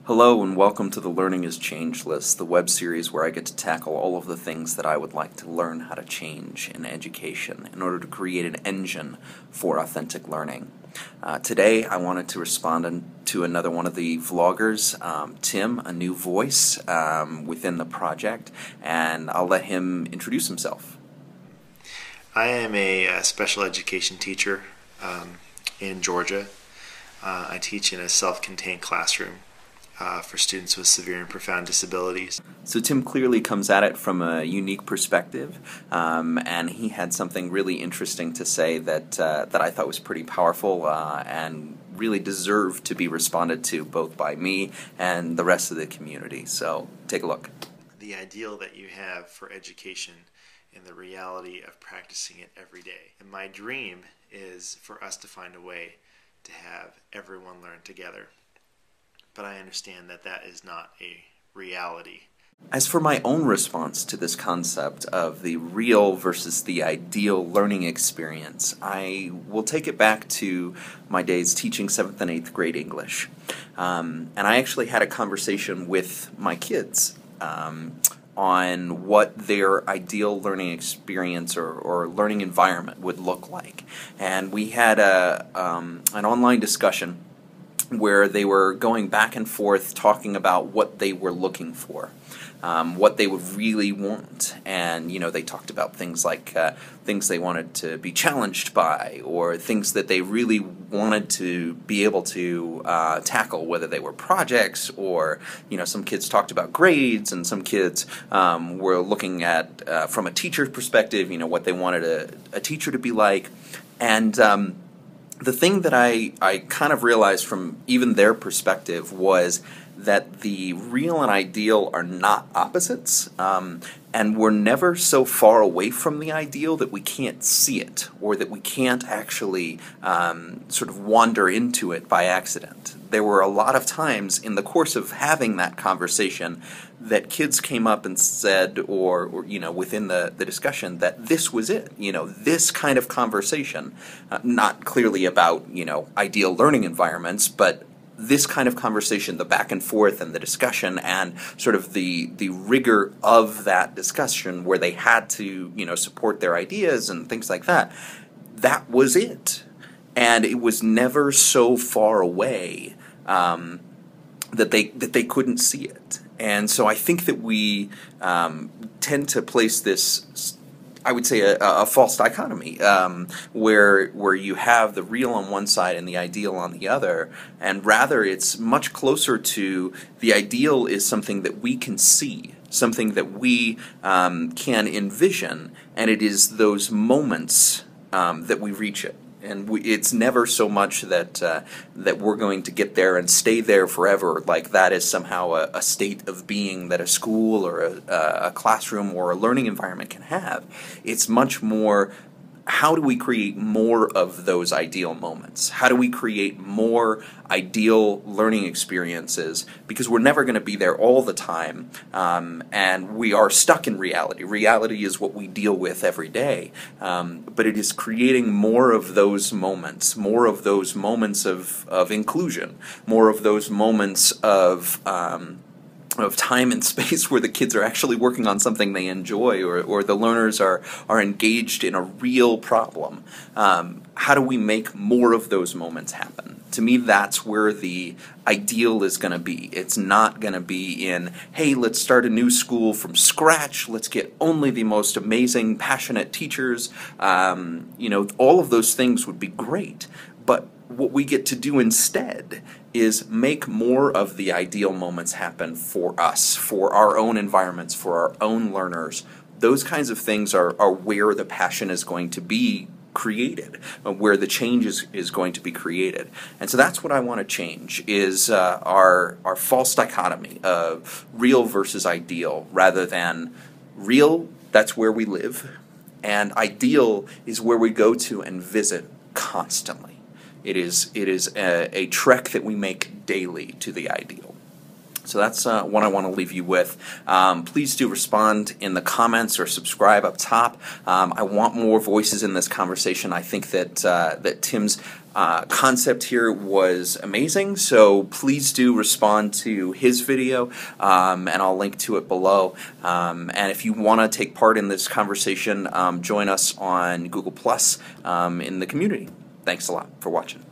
Hello and welcome to the Learning is Changeless, the web series where I get to tackle all of the things that I would like to learn how to change in education in order to create an engine for authentic learning. Today I wanted to respond to another one of the vloggers, Tim, a new voice within the project, and I'll let him introduce himself. I am a special education teacher in Georgia. I teach in a self-contained classroom for students with severe and profound disabilities. So Tim clearly comes at it from a unique perspective, and he had something really interesting to say that I thought was pretty powerful and really deserved to be responded to both by me and the rest of the community. So take a look. The ideal that you have for education and the reality of practicing it every day. And my dream is for us to find a way to have everyone learn together. But I understand that that is not a reality. As for my own response to this concept of the real versus the ideal learning experience, I will take it back to my days teaching 7th and 8th grade English. And I actually had a conversation with my kids on what their ideal learning experience or learning environment would look like. And we had an online discussion where they were going back and forth talking about what they were looking for, what they would really want. And, you know, they talked about things like things they wanted to be challenged by, or things that they really wanted to be able to tackle, whether they were projects or, you know, some kids talked about grades, and some kids were looking at, from a teacher's perspective, you know, what they wanted a teacher to be like. And the thing that I kind of realized from even their perspective was that the real and ideal are not opposites, and we're never so far away from the ideal that we can't see it, or that we can't actually sort of wander into it by accident. There were a lot of times in the course of having that conversation that kids came up and said, or you know, within the discussion, that this was it. You know, this kind of conversation, not clearly about, you know, ideal learning environments, but this kind of conversation, the back and forth and the discussion and sort of the rigor of that discussion where they had to, you know, support their ideas and things like that, that was it. And it was never so far away that they couldn't see it. And so I think that we tend to place this, I would say, a false dichotomy, where you have the real on one side and the ideal on the other, and rather it's much closer to the ideal is something that we can see, something that we can envision, and it is those moments that we reach it. And it's never so much that that we're going to get there and stay there forever, like that is somehow a state of being that a school or a classroom or a learning environment can have. It's much more, how do we create more of those ideal moments? How do we create more ideal learning experiences? Because we're never going to be there all the time, and we are stuck in reality. Reality is what we deal with every day, but it is creating more of those moments of inclusion, more of those moments of time and space where the kids are actually working on something they enjoy, or the learners are engaged in a real problem. How do we make more of those moments happen? To me, that's where the ideal is going to be. It's not going to be in, hey, let's start a new school from scratch, let's get only the most amazing, passionate teachers. You know, all of those things would be great, but what we get to do instead is make more of the ideal moments happen for us, for our own environments, for our own learners. Those kinds of things are where the passion is going to be created, where the change is going to be created. And so that's what I want to change, is our false dichotomy of real versus ideal, rather than real, that's where we live, and ideal is where we go to and visit constantly. It is a trek that we make daily to the ideal. So that's what I want to leave you with. Please do respond in the comments or subscribe up top. I want more voices in this conversation. I think that Tim's concept here was amazing, so please do respond to his video, and I'll link to it below. And if you want to take part in this conversation, join us on Google Plus in the community. Thanks a lot for watching.